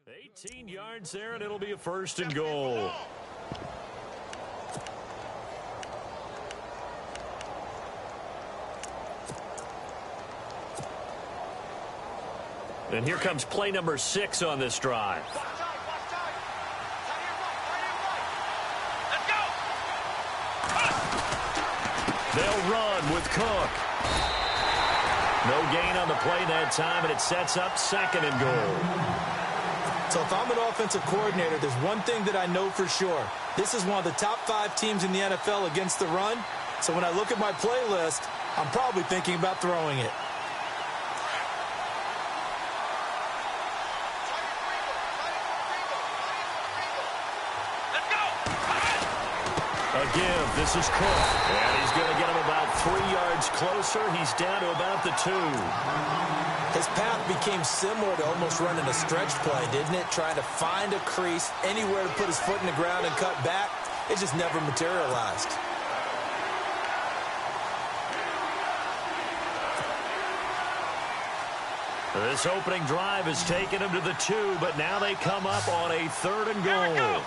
18 yards there, and it'll be a first and goal. And here comes play number 6 on this drive. They'll run with Cook. No gain on the play that time, and it sets up second and goal. So if I'm an offensive coordinator, there's one thing that I know for sure. This is one of the top 5 teams in the NFL against the run. So when I look at my playlist, I'm probably thinking about throwing it. Again, this is Cook. And he's going to get him about 3 yards closer. He's down to about the 2. His path became similar to almost running a stretch play, didn't it? Trying to find a crease, anywhere to put his foot in the ground and cut back. It just never materialized. This opening drive has taken him to the 2, but now they come up on a 3rd and goal.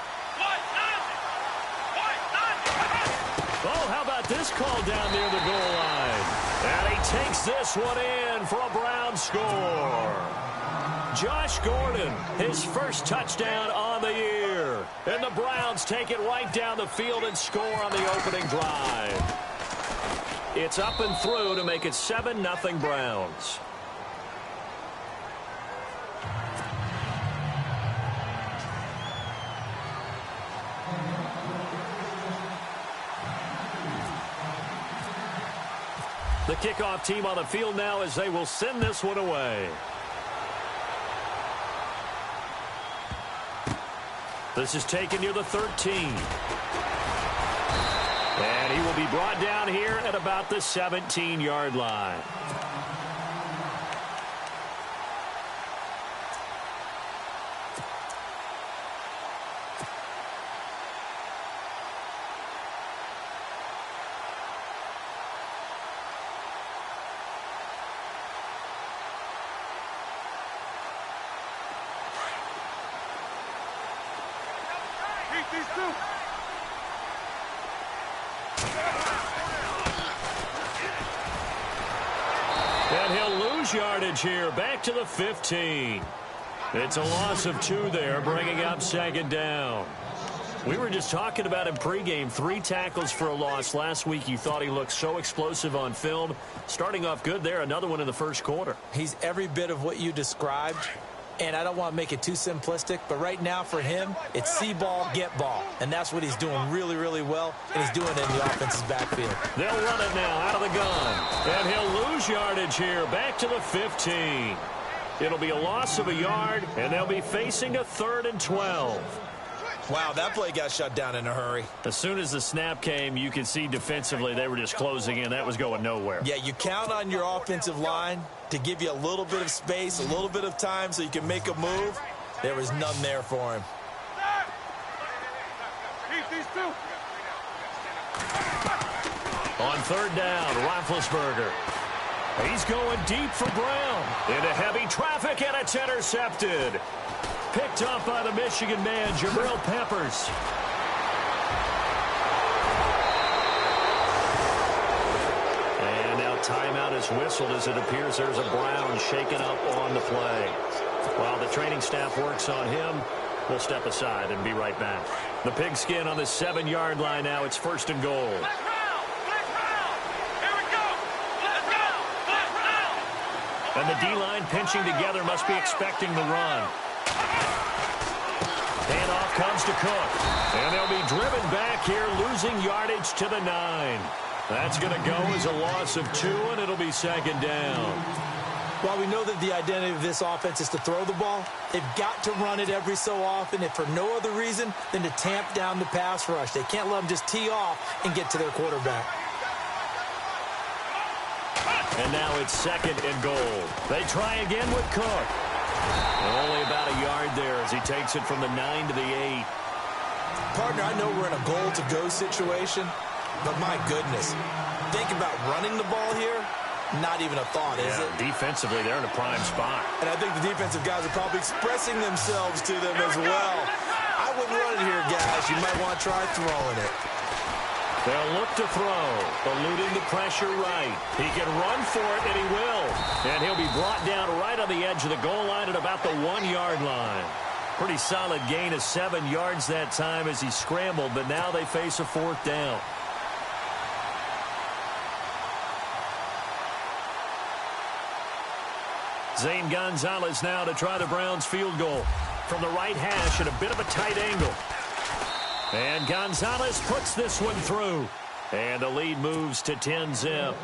Oh, how about this call down near the goal line? And he takes this one in for a Brown score. Josh Gordon, his first touchdown on the year. And the Browns take it right down the field and score on the opening drive. It's up and through to make it 7-0 Browns. The kickoff team on the field now as they will send this one away. This is taken near the 13. And he will be brought down here at about the 17-yard line. And he'll lose yardage here, back to the 15. It's a loss of 2 there, bringing up 2nd down. We were just talking about him pregame, 3 tackles for a loss. Last week you thought he looked so explosive on film. Starting off good there, another one in the first quarter. He's every bit of what you described. And I don't want to make it too simplistic, but right now for him, it's see ball, get ball. And that's what he's doing really, really well, and he's doing it in the offense's backfield. They'll run it now out of the gun. And he'll lose yardage here, back to the 15. It'll be a loss of a yard, and they'll be facing a 3rd and 12. Wow, that play got shut down in a hurry. As soon as the snap came, you could see defensively they were just closing in. That was going nowhere. Yeah, you count on your offensive line to give you a little bit of space, a little bit of time so you can make a move. There was none there for him. On 3rd down, Roethlisberger. He's going deep for Brown. Into heavy traffic, and it's intercepted. Picked up by the Michigan man, Jabril Peppers. And now timeout is whistled as it appears there's a Brown shaken up on the play. While the training staff works on him, we'll step aside and be right back. The pigskin on the 7-yard line now. It's 1st and goal. And the D-line pinching together must be expecting the run. Handoff comes to Cook. And they'll be driven back here, losing yardage to the 9. That's going to go as a loss of 2, and it'll be 2nd down. While we know that the identity of this offense is to throw the ball, they've got to run it every so often, if for no other reason than to tamp down the pass rush. They can't let them just tee off and get to their quarterback. And now it's 2nd and goal. They try again with Cook. Only about a yard there as he takes it from the 9 to the 8. Partner, I know we're in a goal-to-go situation, but my goodness, think about running the ball here. Not even a thought, is it? Defensively, they're in a prime spot. And I think the defensive guys are probably expressing themselves to them as well. I wouldn't run it here, guys. You might want to try throwing it. They'll look to throw, eluding the pressure right. He can run for it, and he will. And he'll be brought down right on the edge of the goal line at about the 1-yard line. Pretty solid gain of 7 yards that time as he scrambled, but now they face a 4th down. Zane Gonzalez now to try the Browns field goal from the right hash at a bit of a tight angle. And Gonzalez puts this one through. And the lead moves to 10-zip.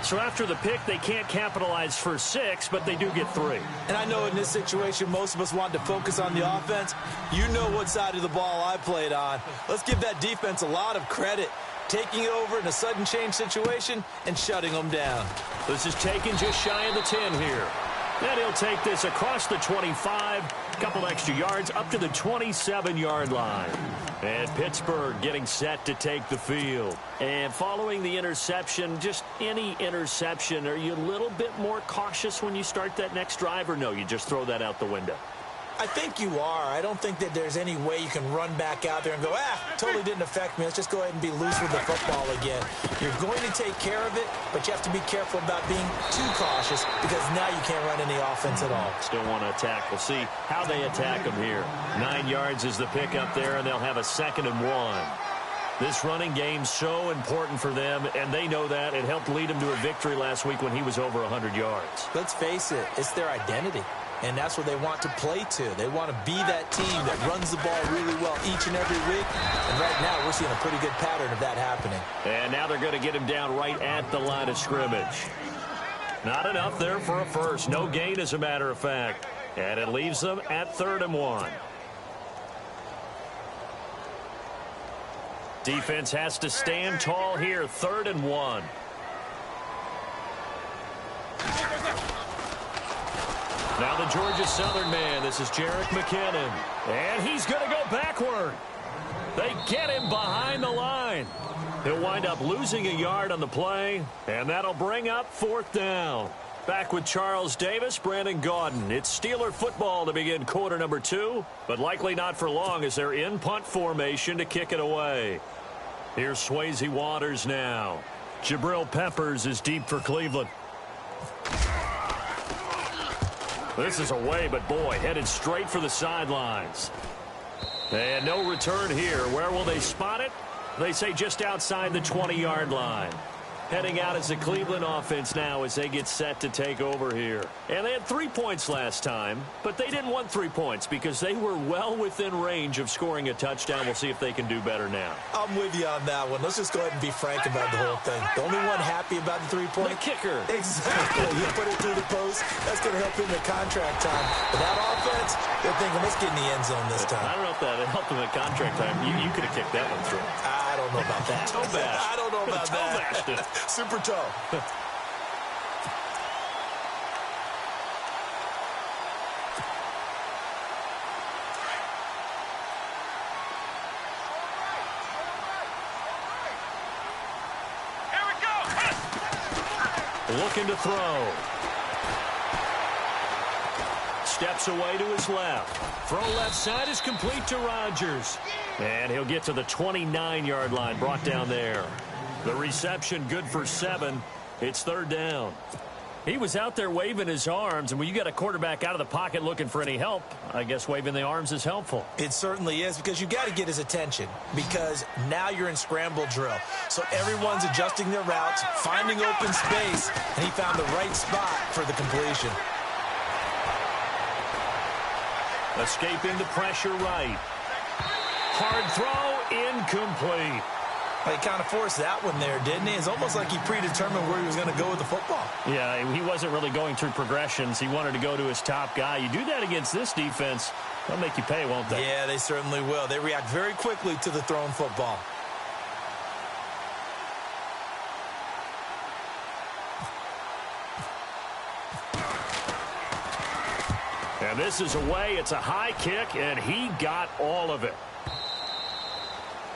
So after the pick, they can't capitalize for 6, but they do get 3. And I know in this situation, most of us want to focus on the offense. You know what side of the ball I played on. Let's give that defense a lot of credit. Taking it over in a sudden change situation and shutting them down. This is taken just shy of the 10 here. And he'll take this across the 25, a couple extra yards up to the 27-yard line. And Pittsburgh getting set to take the field. And following the interception, just any interception, are you a little bit more cautious when you start that next drive, or no, you just throw that out the window? I think you are. I don't think that there's any way you can run back out there and go, totally didn't affect me. Let's just go ahead and be loose with the football again. You're going to take care of it, but you have to be careful about being too cautious because now you can't run any offense at all. Still want to attack. We'll see how they attack them here. 9 yards is the pick up there, and they'll have a 2nd and 1. This running game's so important for them, and they know that. It helped lead them to a victory last week when he was over 100 yards. Let's face it, it's their identity. And that's what they want to play to. They want to be that team that runs the ball really well each and every week. And right now, we're seeing a pretty good pattern of that happening. And now they're going to get him down right at the line of scrimmage. Not enough there for a first. No gain, as a matter of fact. And it leaves them at 3rd and 1. Defense has to stand tall here. 3rd and 1. Now the Georgia Southern man. This is Jerick McKinnon. And he's going to go backward. They get him behind the line. He'll wind up losing a yard on the play, and that'll bring up 4th down. Back with Charles Davis, Brandon Gaudin. It's Steeler football to begin quarter number 2, but likely not for long as they're in punt formation to kick it away. Here's Swayze Waters now. Jabril Peppers is deep for Cleveland. This is away, but boy, headed straight for the sidelines. And no return here. Where will they spot it? They say just outside the 20-yard line. Heading out as the Cleveland offense now as they get set to take over here. And they had 3 points last time, but they didn't want 3 points because they were well within range of scoring a touchdown. We'll see if they can do better now. I'm with you on that one. Let's just go ahead and be frank about the whole thing. The only one happy about the 3-point? The kicker. Exactly. You put it through the post. That's going to help him in contract time. But that offense, they're thinking, let's get in the end zone this time. I don't know if that helped him in contract time. You could have kicked that one through. I don't know about that. Toe bash. I don't know about toe that. Bashed it. Super toe. Looking to throw. Steps away to his left. Throw left side is complete to Rodgers. And he'll get to the 29-yard line, brought down there. The reception good for 7. It's 3rd down. He was out there waving his arms, and when you got a quarterback out of the pocket looking for any help, I guess waving the arms is helpful. It certainly is, because you got to get his attention, because now you're in scramble drill. So everyone's adjusting their routes, finding open space, and he found the right spot for the completion. Escaping the pressure right. Hard throw, incomplete. He kind of forced that one there, didn't he? It's almost like he predetermined where he was going to go with the football. Yeah, he wasn't really going through progressions. He wanted to go to his top guy. You do that against this defense, they'll make you pay, won't they? Yeah, they certainly will. They react very quickly to the thrown football. And this is away. It's a high kick, and he got all of it.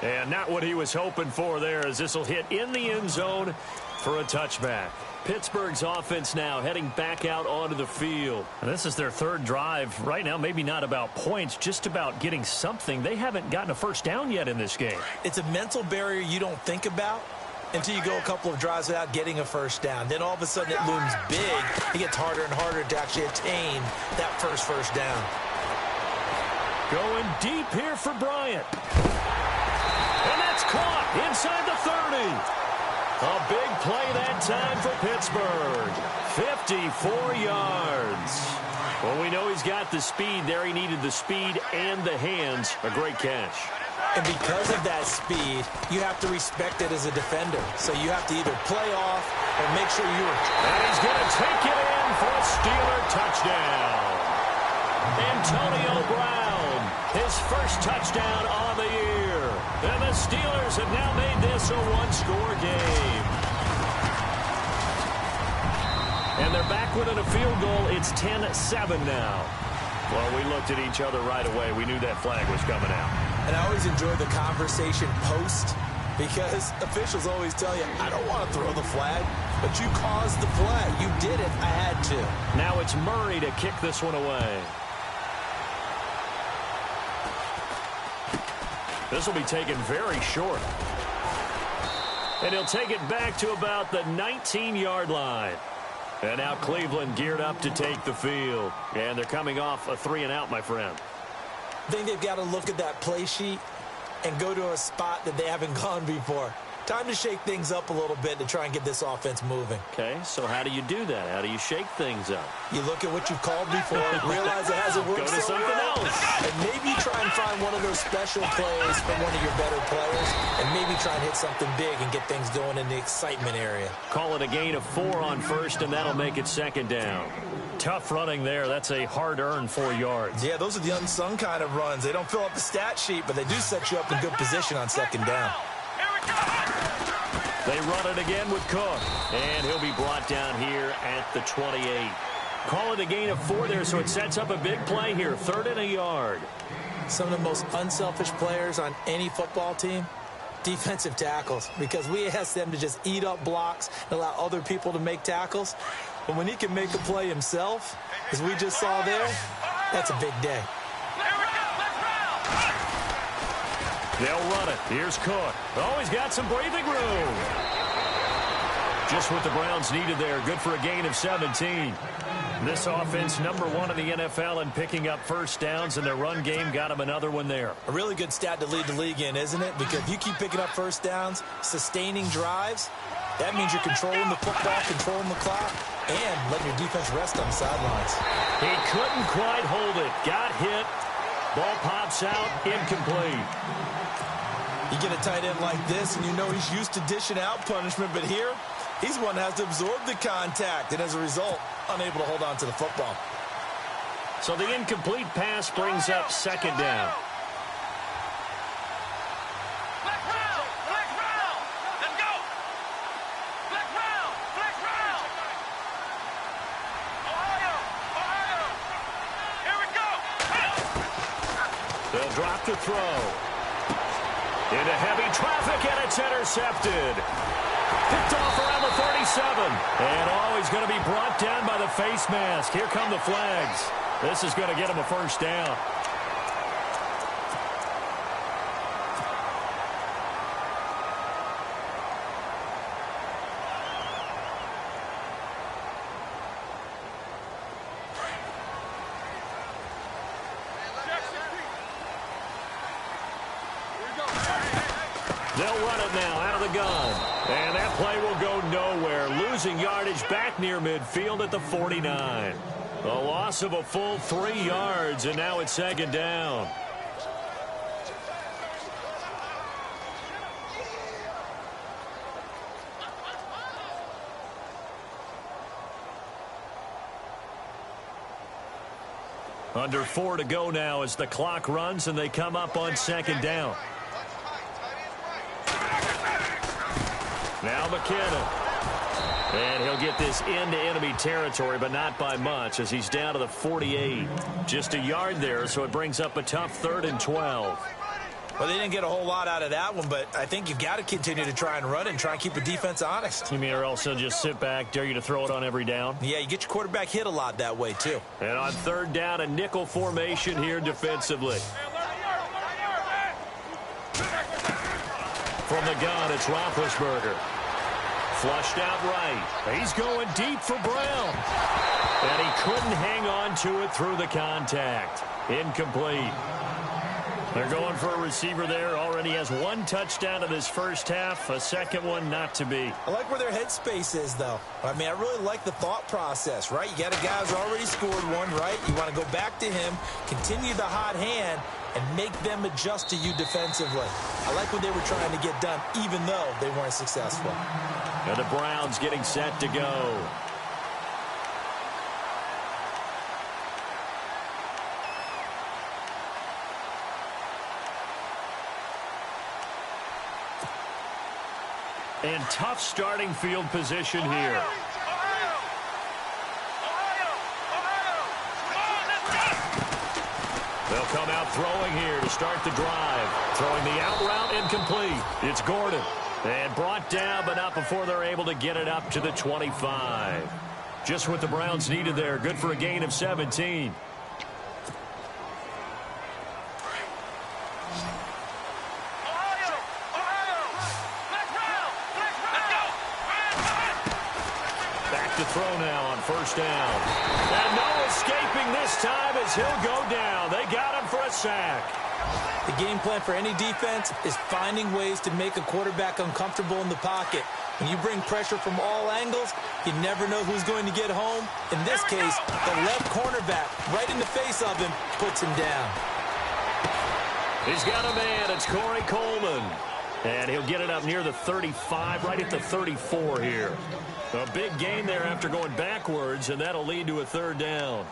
And not what he was hoping for there, as this will hit in the end zone. for a touchback. Pittsburgh's offense now heading back out onto the field. And this is their third drive. Right now, maybe not about points, just about getting something. They haven't gotten a first down yet in this game. It's a mental barrier you don't think about until you go a couple of drives without getting a first down. Then all of a sudden it looms big. It gets harder and harder to actually attain that first down. Going deep here for Bryant. And that's caught inside the 30. A big play that time for Pittsburgh. 54 yards. Well, we know he's got the speed there. He needed the speed and the hands. A great catch. And because of that speed, you have to respect it as a defender. So you have to either play off or make sure you're... And he's going to take it in for a Steeler touchdown. Antonio Brown, his first touchdown on the year. And the Steelers have now made this a one-score game. And they're back within a field goal. It's 10-7 now. Well, we looked at each other right away. We knew that flag was coming out. And I always enjoy the conversation post because officials always tell you, I don't want to throw the flag, but you caused the play. You did it. I had to. Now it's Murray to kick this one away. This will be taken very short. And he'll take it back to about the 19-yard line. And now Cleveland geared up to take the field. And they're coming off a 3-and-out, my friend. I think they've got to look at that play sheet and go to a spot that they haven't gone before. Time to shake things up a little bit to try and get this offense moving. Okay, so how do you do that? How do you shake things up? You look at what you've called before, realize it hasn't worked Go to so something well, else. and maybe try and find one of those special plays from one of your better players, and maybe try and hit something big and get things going in the excitement area. Call it a gain of 4 on first, and that'll make it second down. Tough running there. That's a hard-earned 4 yards. Yeah, those are the unsung kind of runs. They don't fill up the stat sheet, but they do set you up in good position on second down. They run it again with Cook, and he'll be brought down here at the 28. Call it a gain of 4 there, so it sets up a big play here, 3rd and a yard. Some of the most unselfish players on any football team, defensive tackles, because we ask them to just eat up blocks and allow other people to make tackles. But when he can make a play himself, as we just saw there, that's a big day. They'll run it. Here's Cook. Oh, he's got some breathing room. Just what the Browns needed there. Good for a gain of 17. This offense, number 1 in the NFL in picking up first downs, and their run game got him another one there. A really good stat to lead the league in, isn't it? Because if you keep picking up first downs, sustaining drives, that means you're controlling the football, controlling the clock, and letting your defense rest on the sidelines. He couldn't quite hold it. Got hit. Ball pops out. Incomplete. You get a tight end like this, and you know he's used to dishing out punishment, but here, he's one that has to absorb the contact, and as a result, unable to hold on to the football. So the incomplete pass brings up second down. They'll drop to throw. Into heavy traffic, and it's intercepted. Picked off around the 37. And he's going to be brought down by the face mask. Here come the flags. This is going to get him a first down. They'll run it now out of the gun. And that play will go nowhere. Losing yardage back near midfield at the 49. A loss of a full 3 yards, and now it's second down. Under 4 to go now as the clock runs, and they come up on second down. Now McKinnon. And he'll get this into enemy territory, but not by much as he's down to the 48. Just a yard there, so it brings up a tough 3rd and 12. Well, they didn't get a whole lot out of that one, but I think you've got to continue to try and run it and try and keep the defense honest. You mean or else they'll just sit back, dare you to throw it on every down? Yeah, you get your quarterback hit a lot that way, too. And on third down, a nickel formation here defensively. From the gun, it's Roethlisberger. Flushed out right. He's going deep for Brown. And he couldn't hang on to it through the contact. Incomplete. They're going for a receiver there. Already has one touchdown in this first half. A second one not to be. I like where their headspace is, though. I mean, I really like the thought process, right? You got a guy who's already scored one, right? You want to go back to him, continue the hot hand, and make them adjust to you defensively. I like what they were trying to get done, even though they weren't successful. And the Browns getting set to go. And tough starting field position here. They'll come out throwing here to start the drive. Throwing the out route incomplete. It's Gordon. And brought down, but not before they're able to get it up to the 25. Just what the Browns needed there. Good for a gain of 17. Throw now on first down. And no escaping this time as he'll go down. They got him for a sack. The game plan for any defense is finding ways to make a quarterback uncomfortable in the pocket. When you bring pressure from all angles, you never know who's going to get home. In this case, the left cornerback, right in the face of him, puts him down. He's got a man. It's Corey Coleman. And he'll get it up near the 35, right at the 34 here. A big gain there after going backwards, and that'll lead to a third down.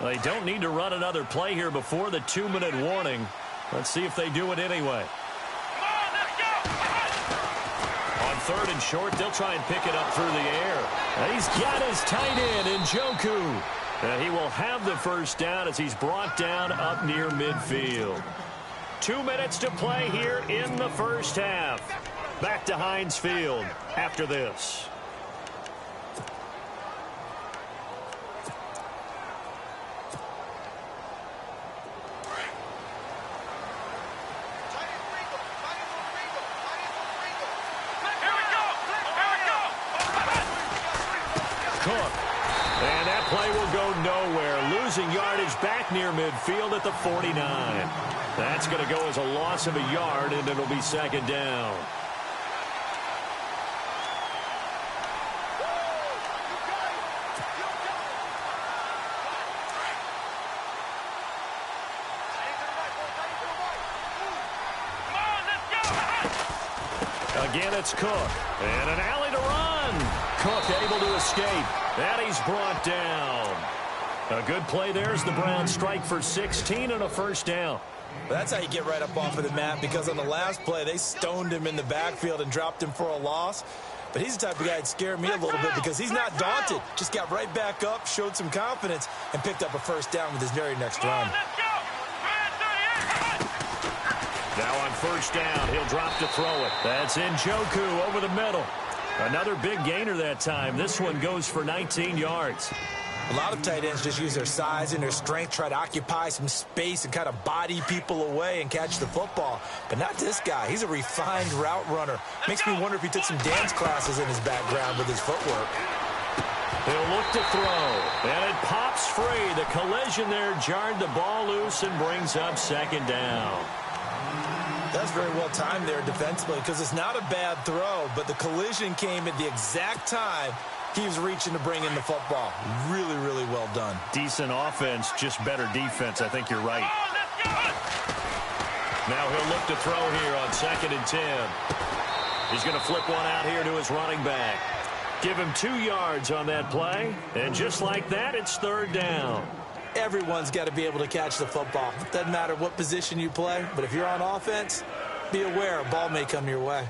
They don't need to run another play here before the 2-minute warning. Let's see if they do it anyway. On third and short, they'll try and pick it up through the air. And he's got his tight end, Njoku. And he will have the first down as he's brought down up near midfield. 2 minutes to play here in the first half. Back to Heinz Field after this. Play will go nowhere. Losing yardage back near midfield at the 49. That's going to go as a loss of a yard, and it'll be second down. Again, it's Cook. And an alley to run. Cook able to escape. And he's brought down. A good play there as the Browns strike for 16 and a first down. Well, that's how you get right up off of the mat, because on the last play, they stoned him in the backfield and dropped him for a loss. But he's the type of guy that scared me a little bit because he's not daunted. Just got right back up, showed some confidence, and picked up a first down with his very next run. Now on first down, he'll drop to throw it. That's Njoku over the middle. Another big gainer that time. This one goes for 19 yards. A lot of tight ends just use their size and their strength, try to occupy some space and kind of body people away and catch the football. But not this guy. He's a refined route runner. Makes me wonder if he took some dance classes in his background with his footwork. He'll look to throw. And it pops free. The collision there jarred the ball loose and brings up second down. That's very well timed there defensively, because it's not a bad throw, but the collision came at the exact time he was reaching to bring in the football. Really, really well done. Decent offense, just better defense. I think you're right. Now he'll look to throw here on 2nd and 10. He's going to flip one out here to his running back. Give him 2 yards on that play, and just like that, it's third down. Everyone's got to be able to catch the football. Doesn't matter what position you play, but if you're on offense, be aware a ball may come your way.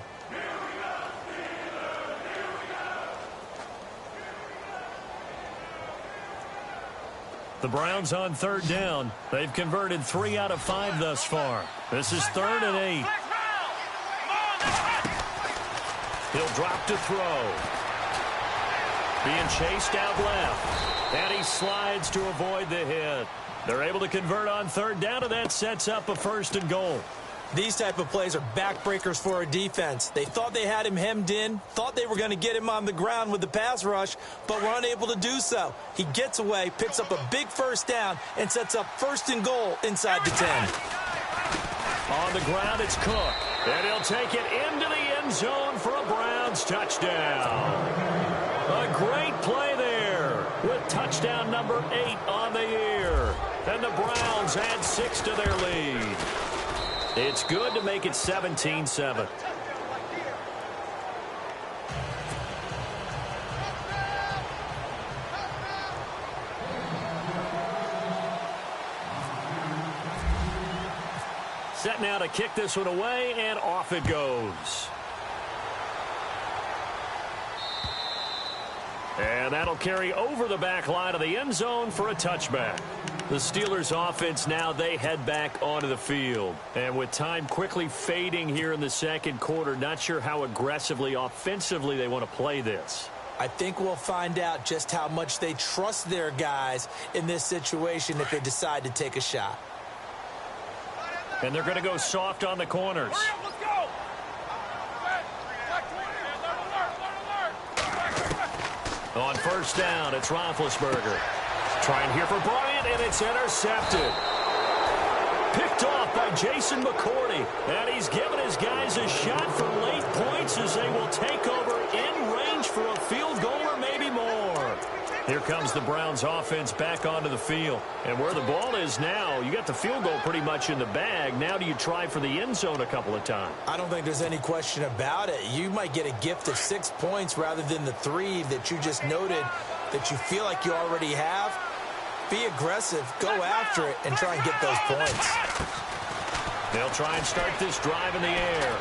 The Browns on third down. They've converted 3 out of 5 thus far. This is 3rd and 8. He'll drop to throw. Being chased out left. And he slides to avoid the hit. They're able to convert on third down, and that sets up a 1st and goal. These type of plays are backbreakers for a defense. They thought they had him hemmed in, thought they were going to get him on the ground with the pass rush, but were unable to do so. He gets away, picks up a big 1st down, and sets up 1st and goal inside the 10. On the ground, it's Cook. And he'll take it into the end zone for a Browns touchdown. A great play there with touchdown number 8 on the year. And the Browns add 6 to their lead. It's good to make it 17-7. Set now to kick this one away, and off it goes. And that'll carry over the back line of the end zone for a touchback. The Steelers offense now, they head back onto the field. And with time quickly fading here in the second quarter, not sure how aggressively, offensively they want to play this. I think we'll find out just how much they trust their guys in this situation if they decide to take a shot. And they're going to go soft on the corners. On 1st down, it's Roethlisberger. Trying here for Bryant, and it's intercepted. Picked off by Jason McCourty. And he's given his guys a shot for late points as they will take over in range for a field goal or maybe more. Here comes the Browns offense back onto the field. And where the ball is now, you got the field goal pretty much in the bag. Now do you try for the end zone a couple of times? I don't think there's any question about it. You might get a gift of 6 points rather than the 3 that you just noted that you feel like you already have. Be aggressive, go after it, and try and get those points. They'll try and start this drive in the air.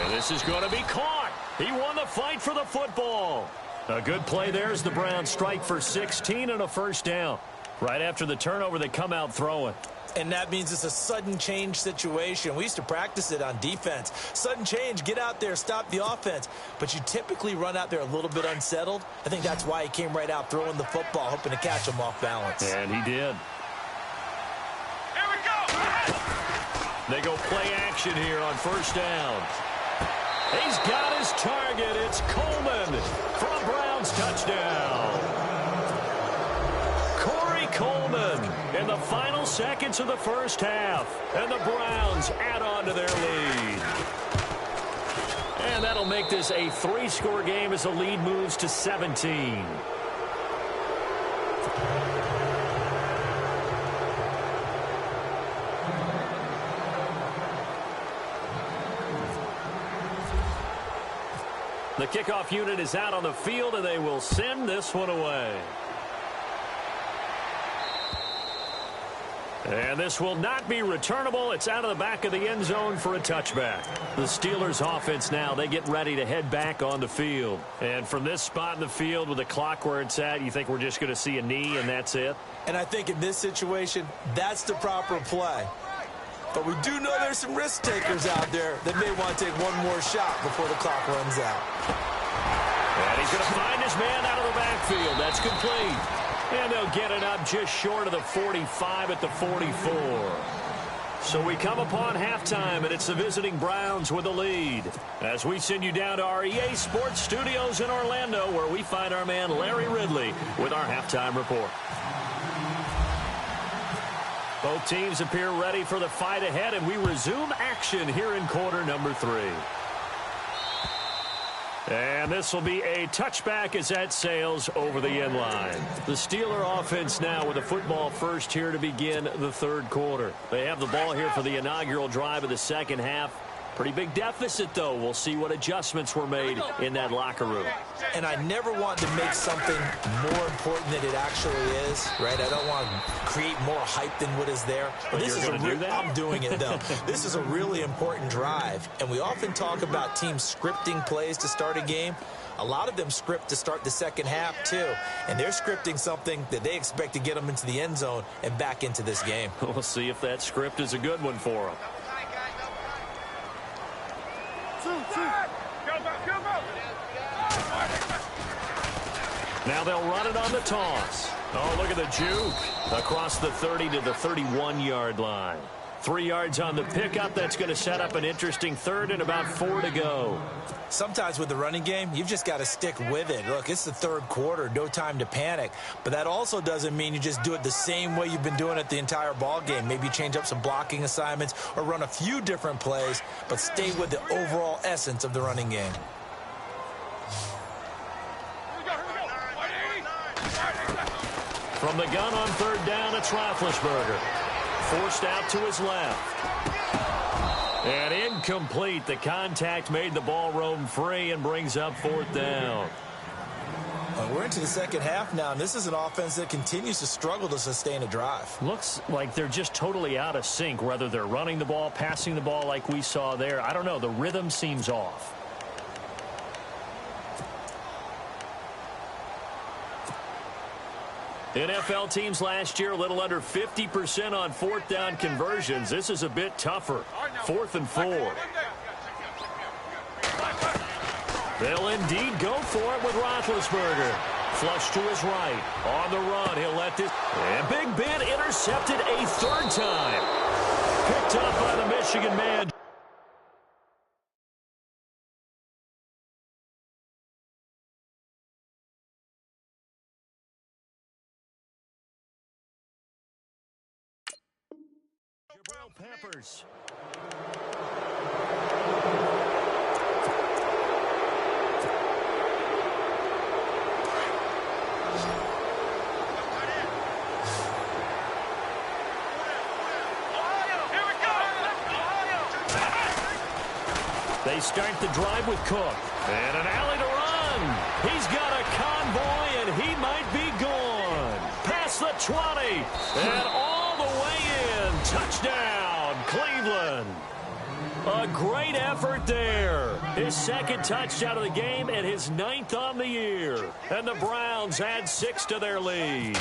And this is going to be caught. He won the fight for the football. A good play there as the Browns strike for 16 and a 1st down. Right after the turnover, they come out throwing. And that means it's a sudden change situation. We used to practice it on defense. Sudden change, get out there, stop the offense. But you typically run out there a little bit unsettled. I think that's why he came right out throwing the football, hoping to catch him off balance. And he did. Here we go. They go play action here on 1st down. He's got his target. It's Coleman for a Browns touchdown. Corey Coleman in the final seconds of the 1st half. And the Browns add on to their lead. And that'll make this a 3-score game as the lead moves to 17. The kickoff unit is out on the field, and they will send this one away. And this will not be returnable. It's out of the back of the end zone for a touchback. The Steelers offense now, they get ready to head back on the field. And from this spot in the field with the clock where it's at, you think we're just going to see a knee and that's it? And I think in this situation, that's the proper play. But we do know there's some risk takers out there that may want to take one more shot before the clock runs out. And he's going to find his man out of the backfield. That's complete. And they'll get it up just short of the 45 at the 44. So we come upon halftime, and it's the visiting Browns with the lead. As we send you down to our EA Sports Studios in Orlando, where we find our man Larry Ridley with our halftime report. Both teams appear ready for the fight ahead, and we resume action here in quarter number 3. And this will be a touchback as that sails over the end line. The Steeler offense now with a football first here to begin the 3rd quarter. They have the ball here for the inaugural drive of the 2nd half. Pretty big deficit, though. We'll see what adjustments were made in that locker room. And I never want to make something more important than it actually is, right? I don't want to create more hype than what is there. But this is do that? I'm doing it, though. This is a really important drive, and we often talk about teams scripting plays to start a game. A lot of them script to start the second half, too. And they're scripting something that they expect to get them into the end zone and back into this game. We'll see if that script is a good one for them. Now they'll run it on the toss. Oh, look at the juke. Across the 30 to the 31-yard line. 3 yards on the pickup. That's going to set up an interesting third and about 4 to go. Sometimes with the running game, you've just got to stick with it. Look, it's the third quarter, no time to panic. But that also doesn't mean you just do it the same way you've been doing it the entire ball game. Maybe change up some blocking assignments or run a few different plays, but stay with the overall essence of the running game. From the gun on third down, it's Roethlisberger. Forced out to his left. And incomplete. The contact made the ball roam free and brings up fourth down. We're into the second half now, and this is an offense that continues to struggle to sustain a drive. Looks like they're just totally out of sync, whether they're running the ball, passing the ball like we saw there. I don't know. The rhythm seems off. NFL teams last year a little under 50% on fourth down conversions. This is a bit tougher. 4th and 4. They'll indeed go for it with Roethlisberger. Flush to his right. On the run, he'll let this. And Big Ben intercepted a third time. Picked up by the Michigan man. Peppers. They start the drive with Cook. And an alley to run. He's got a convoy, and he might be gone. Past the 20. And all the way in. Touchdown, Cleveland. A great effort there. His second touchdown of the game and his 9th on the year. And the Browns add 6 to their lead.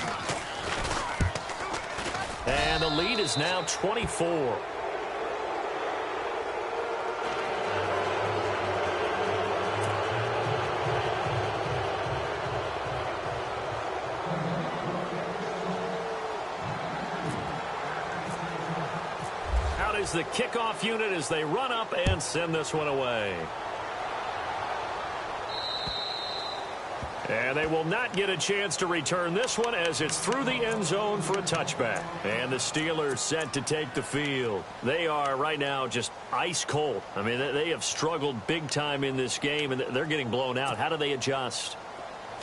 And the lead is now 24. Is the kickoff unit as they run up and send this one away. And they will not get a chance to return this one as it's through the end zone for a touchback. And the Steelers set to take the field. They are right now just ice cold. I mean, they have struggled big time in this game, and they're getting blown out. How do they adjust?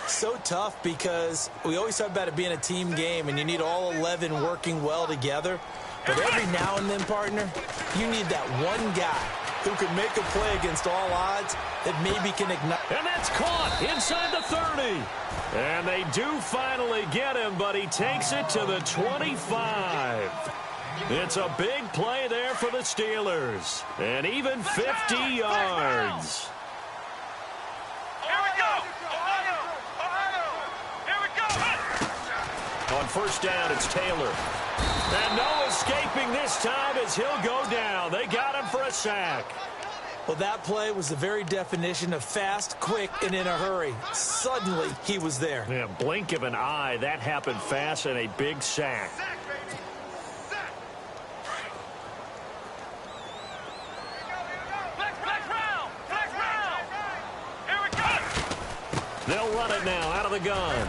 So tough because we always talk about it being a team game, and you need all 11 working well together. But every now and then, partner, you need that one guy who can make a play against all odds that maybe can ignite. And that's caught inside the 30. And they do finally get him, but he takes it to the 25. It's a big play there for the Steelers. And even 50 yards. Here we go! Ohio! Ohio! Here we go! On first down, it's Taylor. And no escaping this time as he'll go down. They got him for a sack. Well, that play was the very definition of fast, quick, and in a hurry. Suddenly, he was there. Yeah, blink of an eye. That happened fast and a big sack. They'll run it now out of the gun.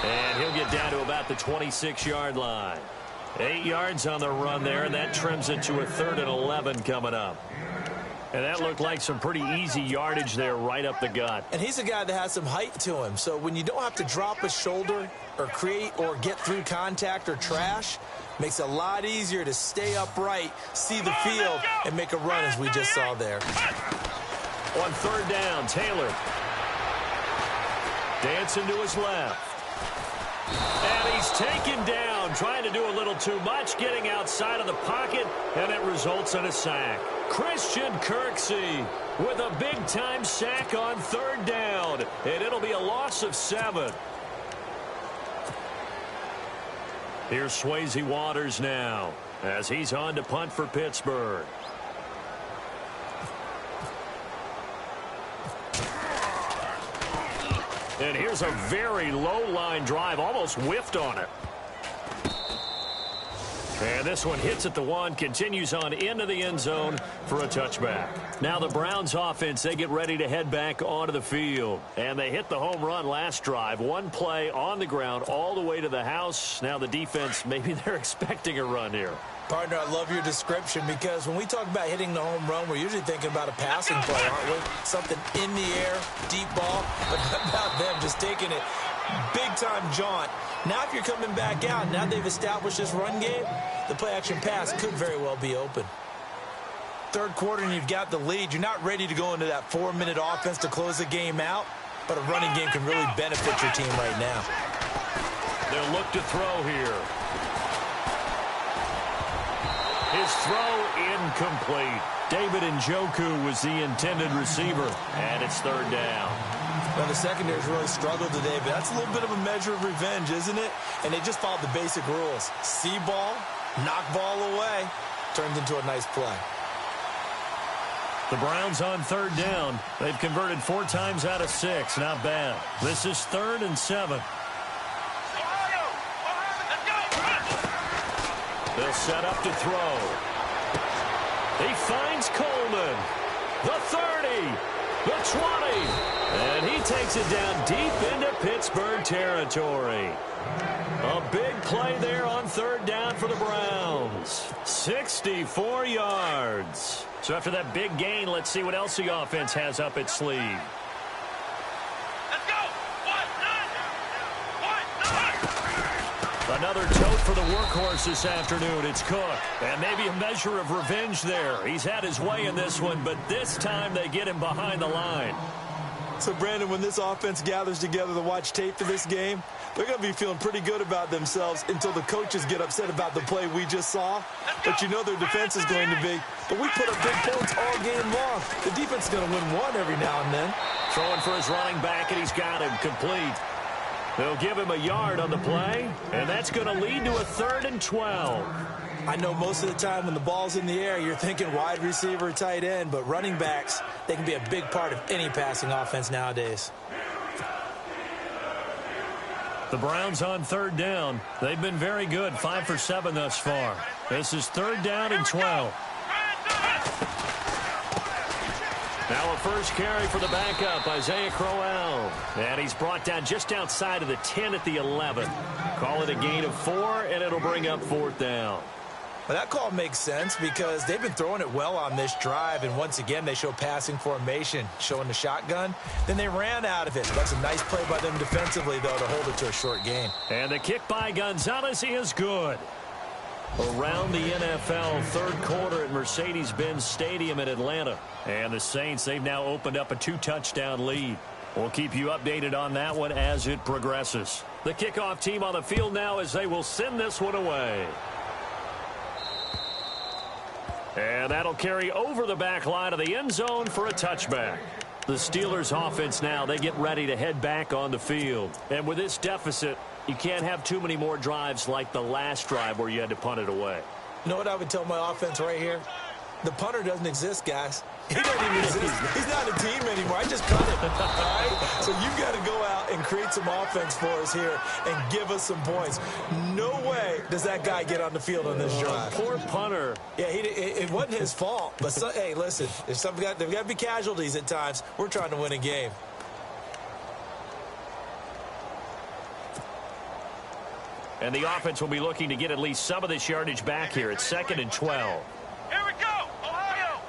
And he'll get down to about the 26-yard line. 8 yards on the run there, and that trims it to a 3rd and 11 coming up. And that looked like some pretty easy yardage there right up the gut. And he's a guy that has some height to him. So when you don't have to drop a shoulder or create or get through contact or trash, makes it a lot easier to stay upright, see the field, and make a run as we just saw there. On third down, Taylor. Dancing to his left. And he's taken down him trying to do a little too much, getting outside of the pocket, and it results in a sack. Christian Kirksey with a big-time sack on third down, and it'll be a loss of 7. Here's Swayze Waters now as he's on to punt for Pittsburgh. And here's a very low-line drive, almost whiffed on it. And this one hits at the 1, continues on into the end zone for a touchback. Now the Browns offense, they get ready to head back onto the field. And they hit the home run last drive. One play on the ground all the way to the house. Now the defense, maybe they're expecting a run here. Partner, I love your description because when we talk about hitting the home run, we're usually thinking about a passing play, aren't we? Something in the air, deep ball, but how about them just taking it big-time jaunt. Now if you're coming back out, now they've established this run game, the play-action pass could very well be open. Third quarter and you've got the lead. You're not ready to go into that 4-minute offense to close the game out, but a running game can really benefit your team right now. They'll look to throw here. His throw incomplete. David Njoku was the intended receiver, and it's third down. Well, the secondary's really struggled today, but that's a little bit of a measure of revenge, isn't it? And they just followed the basic rules. See ball, knock ball away, turns into a nice play. The Browns on third down. They've converted 4 times out of 6. Not bad. This is 3rd and 7. They'll set up to throw. He finds Coleman. The 30. The 20. And he takes it down deep into Pittsburgh territory. A big play there on third down for the Browns. 64 yards. So after that big gain, let's see what else the offense has up its sleeve. Let's go. Another tote for the workhorse this afternoon. It's Cook. And maybe a measure of revenge there. He's had his way in this one, but this time they get him behind the line. So, Brandon, when this offense gathers together to watch tape for this game, they're going to be feeling pretty good about themselves until the coaches get upset about the play we just saw. But you know their defense is going to be, but we put up big points all game long. The defense is going to win one every now and then. Throwing for his running back, and he's got him complete. They'll give him a yard on the play, and that's going to lead to a 3rd and 12. I know most of the time when the ball's in the air, you're thinking wide receiver, tight end, but running backs, they can be a big part of any passing offense nowadays. The Browns on third down. They've been very good, 5 for 7 thus far. This is 3rd down and 12. Now a first carry for the backup, Isaiah Crowell. And he's brought down just outside of the 10 at the 11. Call it a gain of 4, and it'll bring up 4th down. Well, that call makes sense because they've been throwing it well on this drive, and once again, they show passing formation, showing the shotgun. Then they ran out of it. That's a nice play by them defensively, though, to hold it to a short gain. And the kick by Gonzalez is good. Around the NFL, third quarter at Mercedes-Benz Stadium in Atlanta. And the Saints, they've now opened up a 2-touchdown lead. We'll keep you updated on that one as it progresses. The kickoff team on the field now as they will send this one away. And that'll carry over the back line of the end zone for a touchback. The Steelers offense now, they get ready to head back on the field. And with this deficit, you can't have too many more drives like the last drive where you had to punt it away. You know what I would tell my offense right here? The punter doesn't exist, guys. He doesn't even exist. He's not a team anymore. I just cut it. All right? So you've got to go out and create some offense for us here and give us some points. No way does that guy get on the field on this drive. Poor punter. Yeah, it wasn't his fault. But, hey, listen, there's got to be casualties at times. We're trying to win a game. And the offense will be looking to get at least some of this yardage back here. It's 2nd and 12. Here we go. Ohio.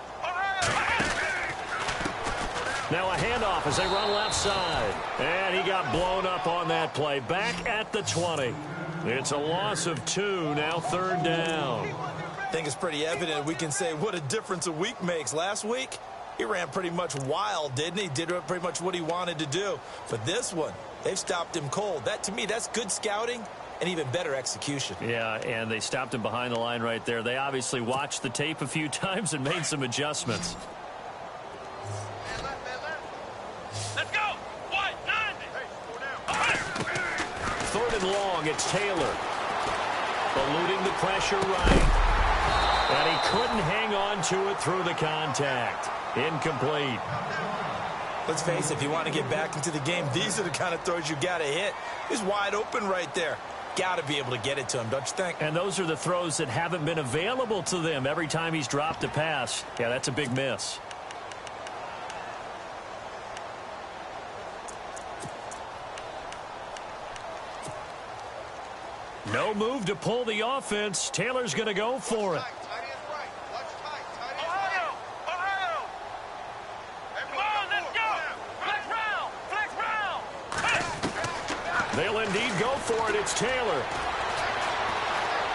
Now a handoff as they run left side. And he got blown up on that play. Back at the 20. It's a loss of 2. Now 3rd down. I think it's pretty evident we can say what a difference a week makes. Last week, he ran pretty much wild, didn't he? Did pretty much what he wanted to do. But this one, they've stopped him cold. That, to me, that's good scouting and even better execution. Yeah, and they stopped him behind the line right there. They obviously watched the tape a few times and made some adjustments. Let's go. What? 90. Third and long, it's Taylor. Eluding the pressure right. And he couldn't hang on to it through the contact. Incomplete. Let's face it, if you want to get back into the game, these are the kind of throws you got to hit. He's wide open right there. Got to be able to get it to him, don't you think? And those are the throws that haven't been available to them every time he's dropped a pass. Yeah, that's a big miss. No move to pull the offense. Taylor's going to go for it. They'll indeed go for it. It's Taylor.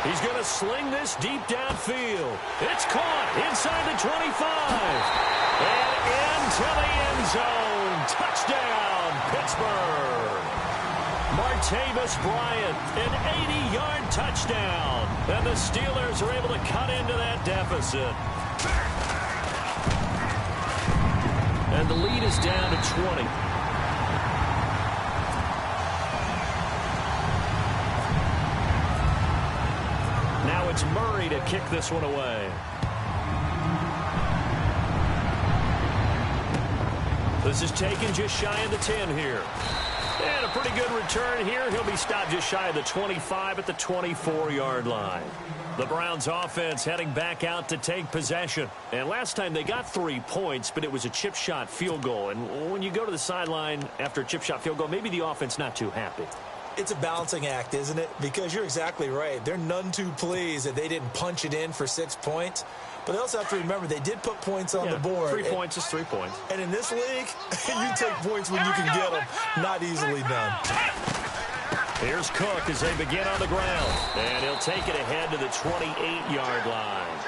He's going to sling this deep downfield. It's caught inside the 25. And into the end zone. Touchdown, Pittsburgh. Martavis Bryant, an 80-yard touchdown. And the Steelers are able to cut into that deficit. And the lead is down to 20. Now it's Murray to kick this one away. This is taken just shy of the 10 here. And a pretty good return here. He'll be stopped just shy of the 25 at the 24-yard line. The Browns offense heading back out to take possession. And last time they got 3 points, but it was a chip shot field goal. And when you go to the sideline after a chip shot field goal, maybe the offense not too happy. It's a balancing act, isn't it? Because you're exactly right. They're none too pleased that they didn't punch it in for 6 points. But they also have to remember they did put points on the board. 3 points is 3 points. And in this league, you take points when you can get them. Not easily done. Here's Cook as they begin on the ground. And he'll take it ahead to the 28-yard line.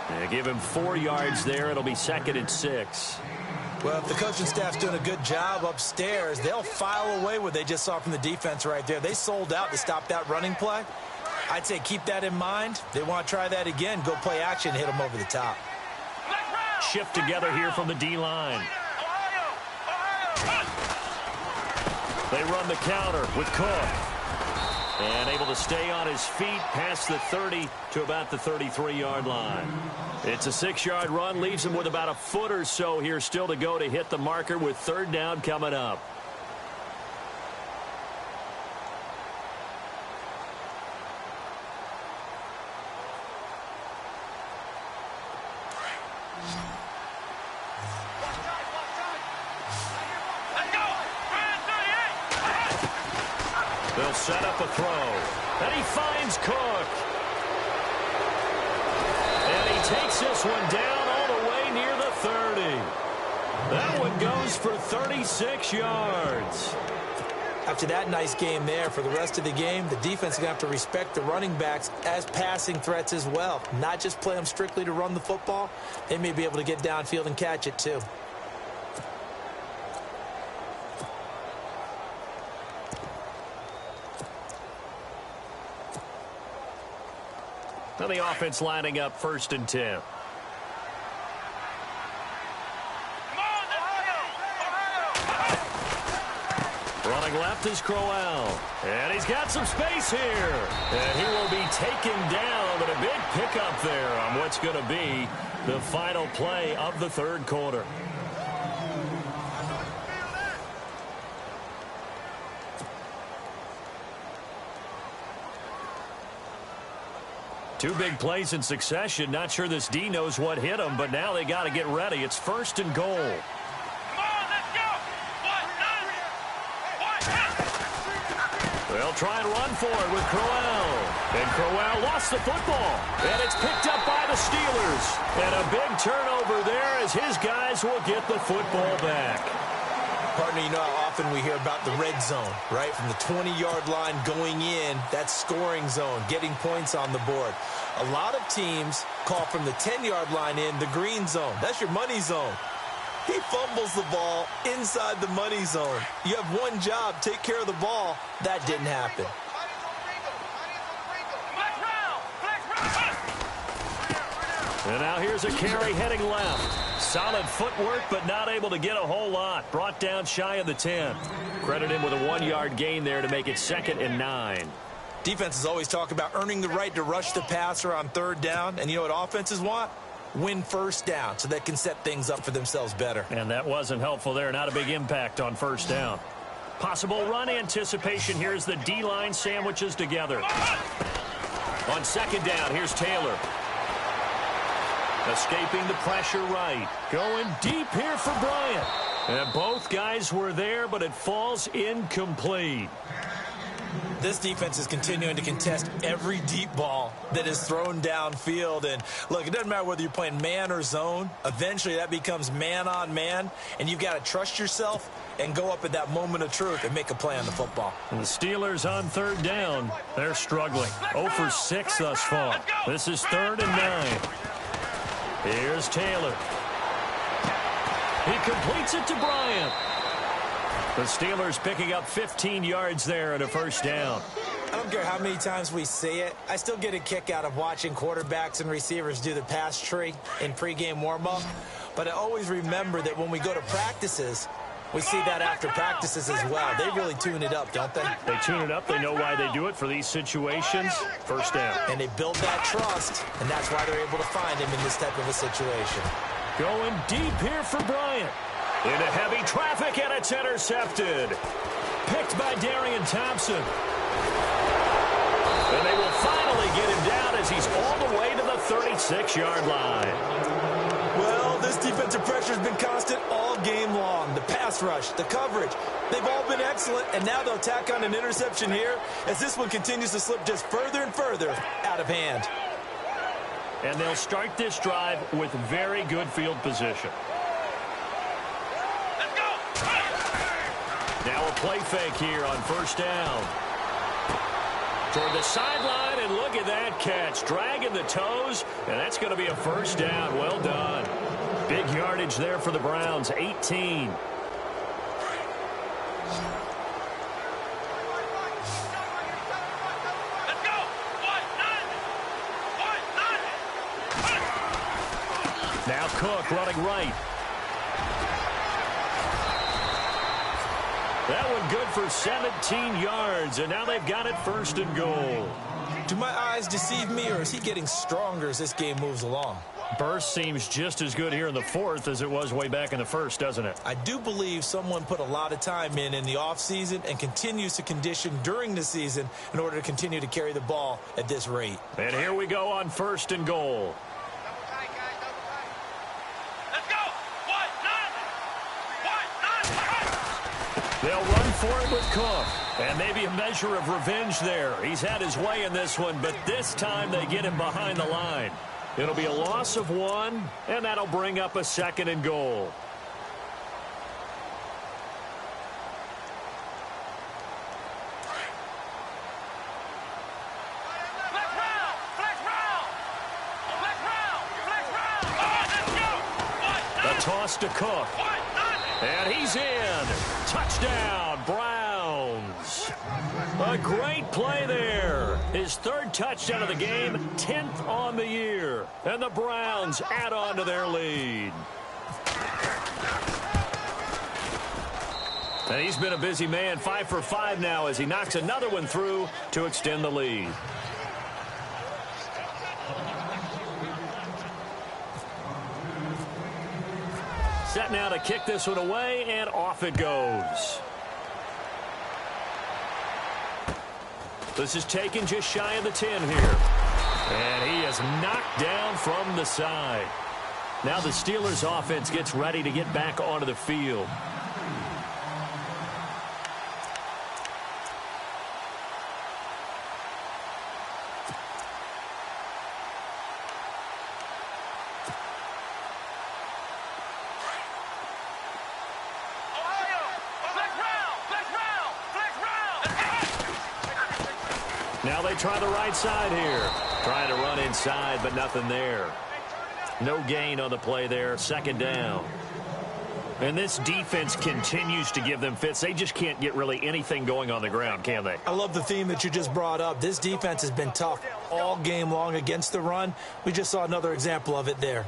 And give him 4 yards there. It'll be 2nd and 6. Well, if the coaching staff's doing a good job upstairs, they'll file away what they just saw from the defense right there. They sold out to stop that running play. I'd say keep that in mind. They want to try that again. Go play action, hit them over the top. Shift together here from the D-line. They run the counter with Cook. And able to stay on his feet past the 30 to about the 33-yard line. It's a 6-yard run, leaves him with about a foot or so here still to go to hit the marker with 3rd down coming up. They'll set up a throw. And he finds Cook. And he takes this one down all the way near the 30. That one goes for 36 yards. After that nice game there, for the rest of the game, the defense is going to have to respect the running backs as passing threats as well. Not just play them strictly to run the football. They may be able to get downfield and catch it too. Now the offense lining up 1st and 10. Running left is Crowell. And he's got some space here. And he will be taken down, but a big pickup there on what's going to be the final play of the 3rd quarter. Two big plays in succession. Not sure this D knows what hit him, but now they got to get ready. It's 1st and goal. They'll try and run for it with Crowell. And Crowell lost the football. And it's picked up by the Steelers. And a big turnover there as his guys will get the football back. Partner, you know how often we hear about the red zone, right? From the 20-yard line going in, that's scoring zone, getting points on the board. A lot of teams call from the 10-yard line in the green zone. That's your money zone. He fumbles the ball inside the money zone. You have one job, take care of the ball. That didn't happen. And now here's a carry heading left. Solid footwork, but not able to get a whole lot. Brought down shy of the 10. Credit him with a 1-yard gain there to make it 2nd and 9. Defenses always talk about earning the right to rush the passer on 3rd down. And you know what offenses want? Win 1st down so they can set things up for themselves better. And that wasn't helpful there. Not a big impact on 1st down. Possible run anticipation here as the D-line sandwiches together. On 2nd down, here's Taylor. Escaping the pressure right. Going deep here for Bryant. And both guys were there, but it falls incomplete. This defense is continuing to contest every deep ball that is thrown downfield. And look, it doesn't matter whether you're playing man or zone. Eventually that becomes man on man. And you've got to trust yourself and go up at that moment of truth and make a play on the football. And the Steelers on 3rd down. They're struggling. 0 for 6 thus far. This is 3rd and 9. Here's Taylor. He completes it to Bryant. The Steelers picking up 15 yards there at a 1st down. I don't care how many times we say it. I still get a kick out of watching quarterbacks and receivers do the pass tree in pregame warm-up. But I always remember that when we go to practices, we see that after practices as well. They really tune it up, don't they? They tune it up. They know why they do it for these situations. 1st down. And they build that trust, and that's why they're able to find him in this type of a situation. Going deep here for Bryant. Into heavy traffic, and it's intercepted. Picked by Darian Thompson. And they will finally get him down as he's all the way to the 36-yard line. Well, this defensive pressure has been constant all game long. The pass rush, the coverage, they've all been excellent, and now they'll tack on an interception here as this one continues to slip just further and further out of hand. And they'll start this drive with very good field position. Let's go. Now a play fake here on 1st down. Toward the sideline, and look at that catch. Dragging the toes, and that's going to be a 1st down. Well done. Big yardage there for the Browns, 18. Let's go. 1-9. Now Cook running right. That one good for 17 yards, and now they've got it 1st and goal. Do my eyes deceive me, or is he getting stronger as this game moves along? Burst seems just as good here in the 4th as it was way back in the 1st, doesn't it? I do believe someone put a lot of time in the offseason and continues to condition during the season in order to continue to carry the ball at this rate. And here we go on 1st and goal. Let's go. 1-9. They'll run for it with Cook. And maybe a measure of revenge there. He's had his way in this one, but this time they get him behind the line. It'll be a loss of 1, and that'll bring up a 2nd and goal. A toss to Cook. And he's in. Touchdown, Browns. A great play there. His 3rd touchdown of the game, 10th on the year. And the Browns add on to their lead. And he's been a busy man, 5 for 5 now as he knocks another one through to extend the lead. Set now to kick this one away, and off it goes. This is taken just shy of the 10 here. And he is knocked down from the side. Now the Steelers offense gets ready to get back onto the field. Now they try the right side here. Trying to run inside, but nothing there. No gain on the play there. 2nd down. And this defense continues to give them fits. They just can't get really anything going on the ground, can they? I love the theme that you just brought up. This defense has been tough all game long against the run. We just saw another example of it there.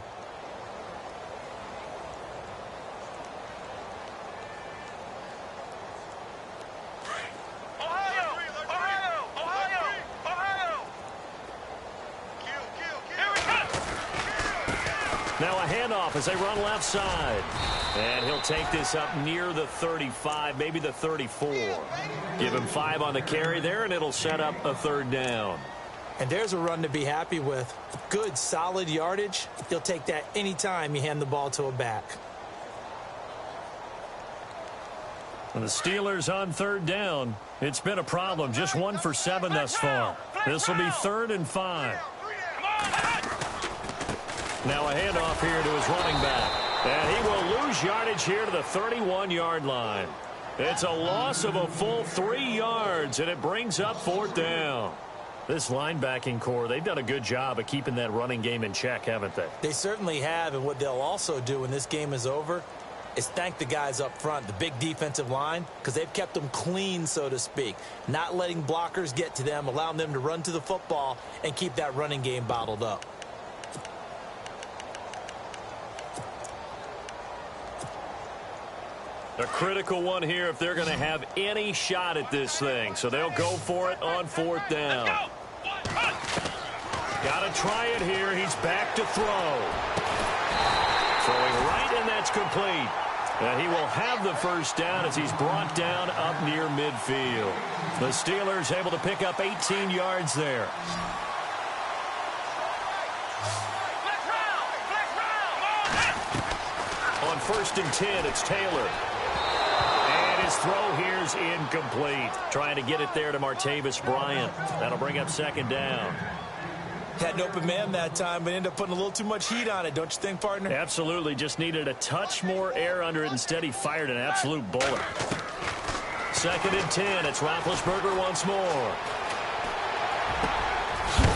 Now a handoff as they run left side. And he'll take this up near the 35, maybe the 34. Give him 5 on the carry there, and it'll set up a 3rd down. And there's a run to be happy with. Good, solid yardage. He'll take that anytime you hand the ball to a back. And the Steelers on 3rd down. It's been a problem. Just 1 for 7 thus far. This will be 3rd and 5. Now a handoff here to his running back. And he will lose yardage here to the 31-yard line. It's a loss of a full 3 yards, and it brings up 4th down. This linebacking core, they've done a good job of keeping that running game in check, haven't they? They certainly have, and what they'll also do when this game is over is thank the guys up front, the big defensive line, because they've kept them clean, so to speak. Not letting blockers get to them, allowing them to run to the football and keep that running game bottled up. A critical one here if they're going to have any shot at this thing. So they'll go for it on 4th down. Got to try it here. He's back to throw. Throwing right, and that's complete. And he will have the 1st down as he's brought down up near midfield. The Steelers able to pick up 18 yards there. On 1st and 10, it's Taylor. His throw here's incomplete. Trying to get it there to Martavis Bryant. That'll bring up 2nd down. Had an open man that time, but ended up putting a little too much heat on it, don't you think, partner? Absolutely. Just needed a touch more air under it. Instead, he fired an absolute bullet. 2nd and 10. It's Roethlisberger once more.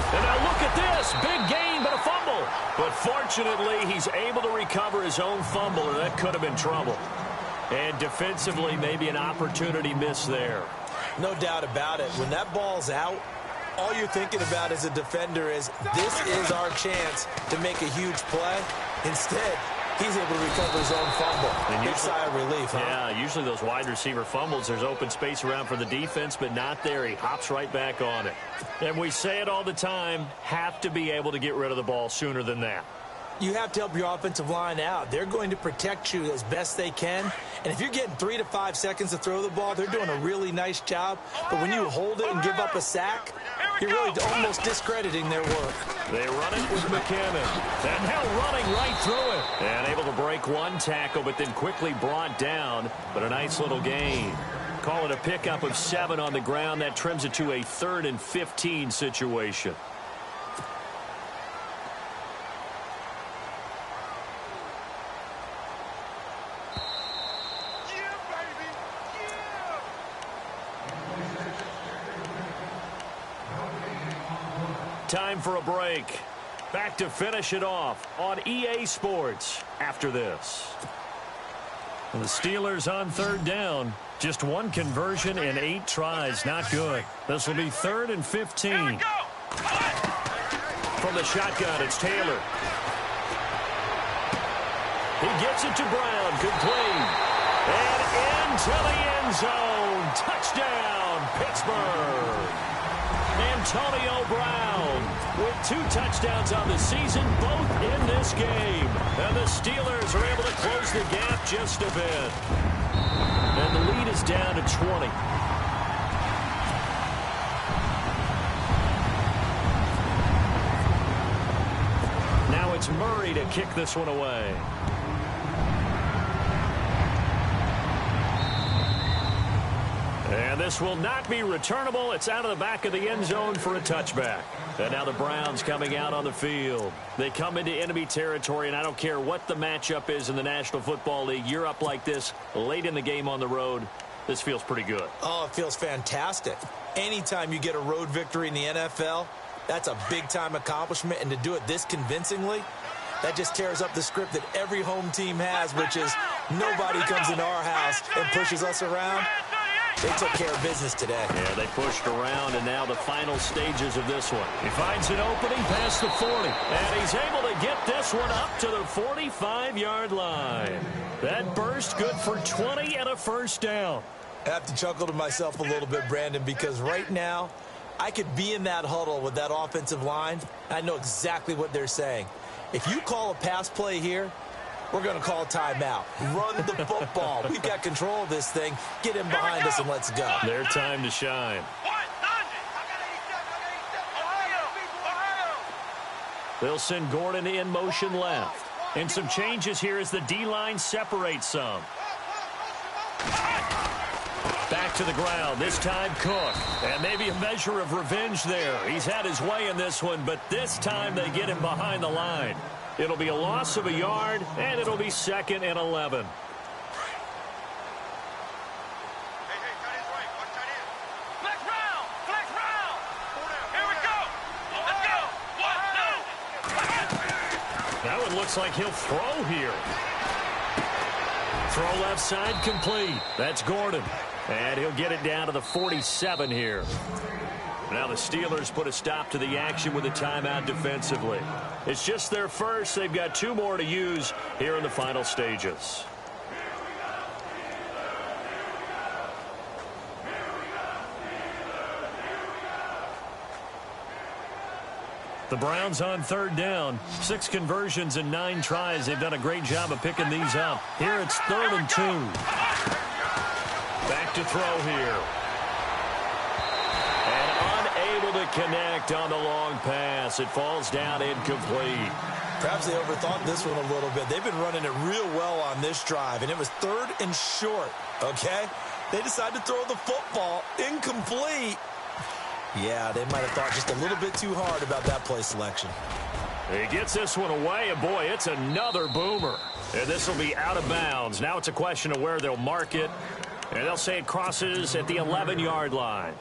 And now look at this. Big gain, but a fumble. But fortunately, he's able to recover his own fumble, or that could have been trouble. And defensively, maybe an opportunity miss there. No doubt about it. When that ball's out, all you're thinking about as a defender is, this is our chance to make a huge play. Instead, he's able to recover his own fumble. And big sigh of relief, huh? Yeah, usually those wide receiver fumbles, there's open space around for the defense, but not there. He hops right back on it. And we say it all the time, have to be able to get rid of the ball sooner than that. You have to help your offensive line out. They're going to protect you as best they can. And if you're getting 3 to 5 seconds to throw the ball, they're doing a really nice job. But when you hold it and give up a sack, you're really almost discrediting their work. They run it with McKinnon. And now running right through it. And able to break 1 tackle, but then quickly brought down. But a nice little gain. Call it a pickup of 7 on the ground. That trims it to a 3rd and 15 situation. Time for a break. Back to finish it off on EA Sports after this. And the Steelers on 3rd down. Just 1 conversion in 8 tries. Not good. This will be 3rd and 15. From the shotgun, it's Taylor. He gets it to Brown. Complete. And into the end zone. Touchdown, Pittsburgh. Antonio Brown with 2 touchdowns on the season, both in this game. And the Steelers are able to close the gap just a bit. And the lead is down to 20. Now it's Murray to kick this one away. And this will not be returnable. It's out of the back of the end zone for a touchback. And now the Browns coming out on the field. They come into enemy territory, and I don't care what the matchup is in the National Football League. You're up like this late in the game on the road. This feels pretty good. Oh, it feels fantastic. Anytime you get a road victory in the NFL, that's a big-time accomplishment. And to do it this convincingly, that just tears up the script that every home team has, which is Nobody comes into our house and pushes us around. They took care of business today. Yeah, they pushed around, and now the final stages of this one. He finds an opening past the 40, and he's able to get this one up to the 45-yard line. That burst good for 20 and a first down. I have to chuckle to myself a little bit, Brandon, because right now I could be in that huddle with that offensive line. I know exactly what they're saying. If you call a pass play here, we're going to call a timeout. Run the football. We've got control of this thing. Get him behind us and let's go. Their time to shine. They'll send Gordon in motion left. And some changes here as the D-line separates some. Back to the ground, this time Cook. And maybe a measure of revenge there. He's had his way in this one, but this time they get him behind the line. It'll be a loss of a yard, and it'll be 2nd and 11. That one looks like he'll throw here. Throw left side complete. That's Gordon. And he'll get it down to the 47 here. Now the Steelers put a stop to the action with a timeout defensively. It's just their first. They've got 2 more to use here in the final stages. The Browns on 3rd down. 6 conversions and 9 tries. They've done a great job of picking these up. Here it's 3rd and 2. Back to throw here. Unable to connect on the long pass. It falls down incomplete. Perhaps they overthought this one a little bit. They've been running it real well on this drive, and it was 3rd and short, okay? They decided to throw the football incomplete. Yeah, they might have thought just a little bit too hard about that play selection. He gets this one away, and boy, it's another boomer. And this will be out of bounds. Now it's a question of where they'll mark it, and they'll say it crosses at the 11-yard line.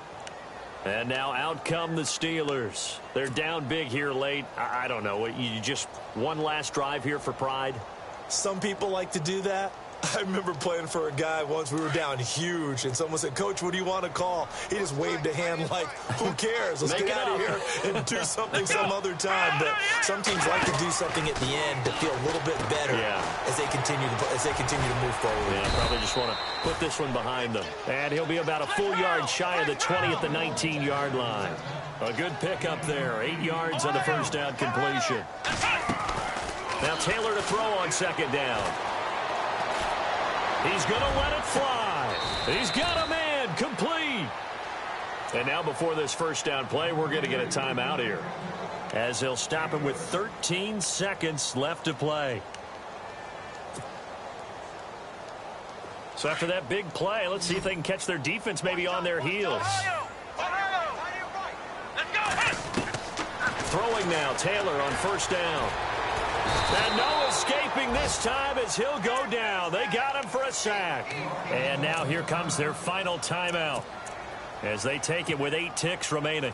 And now out come the Steelers. They're down big here late. I don't know. You just one last drive here for pride? Some people like to do that. I remember playing for a guy once. We were down huge, and someone said, "Coach, what do you want to call?" He just waved a hand like, "Who cares? Let's get out of here and do something some other time." But some teams like to do something at the end to feel a little bit better as they continue to move forward. Yeah, probably just want to put this one behind them. And he'll be about a full yard shy of the 20 at the 19-yard line. A good pickup there. 8 yards on the first down completion. Now Taylor to throw on 2nd down. He's going to let it fly. He's got a man complete. And now before this first down play, we're going to get a timeout here, as they'll stop him with 13 seconds left to play. So after that big play, let's see if they can catch their defense maybe on their heels. Throwing now, Taylor on 1st down. And no escaping this time as he'll go down. They got him for a sack. And now here comes their final timeout as they take it with 8 ticks remaining.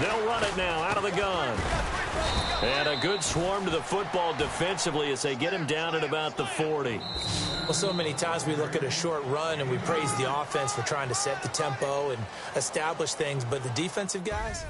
They'll run it now out of the gun. And a good swarm to the football defensively as they get him down at about the 40. Well, so many times we look at a short run and we praise the offense for trying to set the tempo and establish things, but the defensive guys,